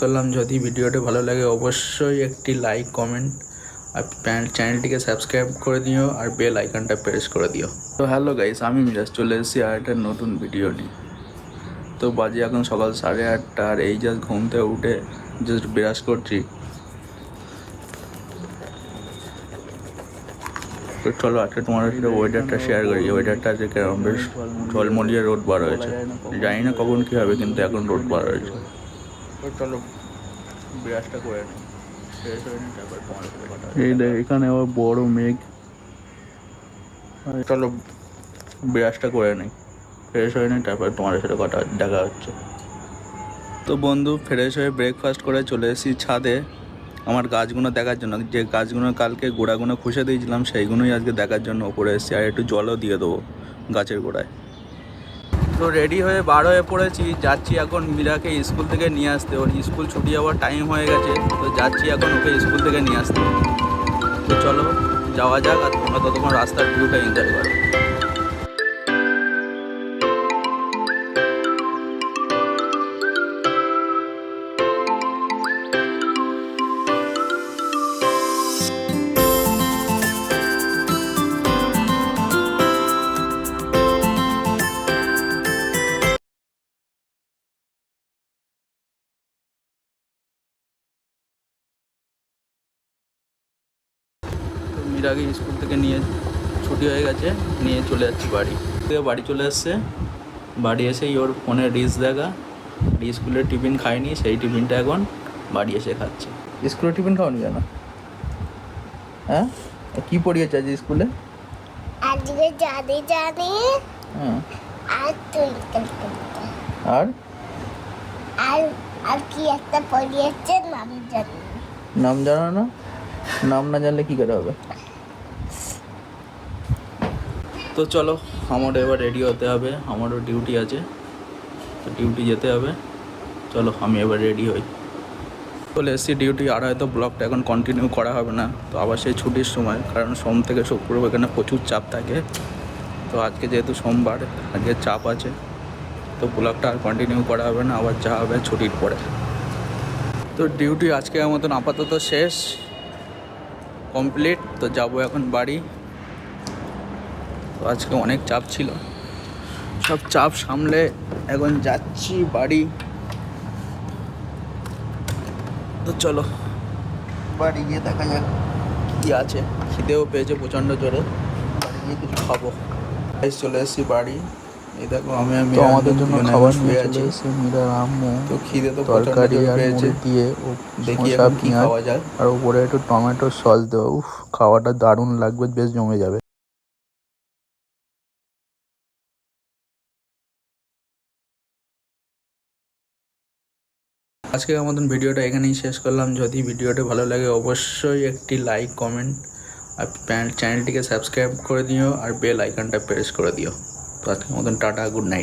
করলাম যদি ভিডিওটি ভালো লাগে অবশ্যই একটি লাইক কমেন্ট আর চ্যানেলটিকে সাবস্ক্রাইব করে দিও আর বেল আইকনটা প্রেস করে দিও। তো হ্যালো গাইস, আমি মিরাজ চলে এসেছি আর একটা নতুন ভিডিও নিয়ে। তো বাজে এখন সকাল 8:30 আর এই জাস্ট ঘুম থেকে উঠে জাস্ট ব্রাশ করছি। তো চলো আজকে তোমার সাথে ওয়েদারটা শেয়ার করি। ওয়েদারটা আজকে কেমন, বেশ ঝলমলিয়ে রোদ বার হয়েছে। জানি না কখন কী হবে, কিন্তু এখন রোদ বার হয়েছে। তো চলো ব্রাশটা করে নিই, ফ্রেশ হয়ে নিই, তারপর তোমার সাথে কথা হবে। এই দেখ এখানে আবার বড় মেঘ। চলো ব্রাশটা করে নিই, ফ্রেশ হয়ে নিই, তারপর তোমার সাথে কথা দেখা হচ্ছে। তো বন্ধু ফ্রেশ হয়ে ব্রেকফাস্ট করে চলে এসেছি ছাদে আমার গাছগুলো দেখার জন্য। যে গাছগুলো কালকে গোড়াগুলো খুঁজে দিয়েছিলাম সেইগুলোই আজকে দেখার জন্য ওপরে এসেছি, আর একটু জলও দিয়ে দেবো গাছের গোড়ায়। তো রেডি হয়ে বার হয়ে পড়েছি, যাচ্ছি এখন মীরাকে স্কুল থেকে নিয়ে আসতে। ওর স্কুল ছুটি যাওয়ার টাইম হয়ে গেছে, তো যাচ্ছি এখন ওকে স্কুল থেকে নিয়ে আসতে। তো চলো যাওয়া যাক, আর তোমরা ততক্ষণ রাস্তার ভিউটা এনজয় করো। মীরাকে স্কুল থেকে নিয়ে ছুটি হয়ে গেছে, নিয়ে চলে যাচ্ছি বাড়ি। বাড়ি চলে এসছে, বাড়ি এসেই ওর ফোনে রিলস দেখা। স্কুলের টিফিন খায়নি, সেই টিফিনটা এখন বাড়ি এসে খাচ্ছে। স্কুলের টিফিন খাওনি কেন? হ্যাঁ, কি পড়িয়েছে আজ স্কুলে? আজকে জানি হ্যাঁ, আর তুই আর আর আর কি একটা পড়িয়েছে নাম জানি। নাম জানো না? নাম না জানলে কি করে হবে? তো চলো আমারও এবার রেডি হতে হবে, আমারও ডিউটি আছে, তো ডিউটি যেতে হবে। চলো আমি এবার রেডি হই। চলে এসেছি ডিউটি, আর হয়তো ব্লগটা এখন কন্টিনিউ করা হবে না। তো আবার সেই ছুটির সময়, কারণ সোম থেকে শুক্রবার এখানে প্রচুর চাপ থাকে। তো আজকে যেহেতু সোমবার, আজকে চাপ আছে, তো ব্লগটা আর কন্টিনিউ করা হবে না, আবার যা হবে ছুটির পরে। তো ডিউটি আজকে মতন আপাতত শেষ, কমপ্লিট। তো যাবো এখন বাড়ি। তো আজকে অনেক চাপ ছিল, সব চাপ সামলে এখন যাচ্ছি বাড়ি। তো চলো বাড়ি গিয়ে দেখা যাক কী আছে। খিদেও পেয়েছে প্রচণ্ড জোরে, বাড়ি গিয়ে কিছু খাবো। চলে এসেছি বাড়ি। এই দেখো আমি আমাদের জন্য খাবার নিয়ে চলে এসেছি। মীরা আম্মু তো খিদে তো তরকারি আর মুড়ি দিয়ে দেখি এখন কি খাওয়া যায়। আর উপরে একটু টমেটো সস দেবো, উফ খাওয়াটা দারুণ লাগবে, বেশ জমে যাবে। আজকে আমাদের ভিডিওটা এখানেই শেষ করলাম। যদি ভিডিওটা ভালো লাগে অবশ্যই একটি লাইক কমেন্ট আর চ্যানেলটিকে সাবস্ক্রাইব করে দিও আর বেল আইকনটা প্রেস করে দিও। তো আজকের মতন টাটা, গুড নাইট।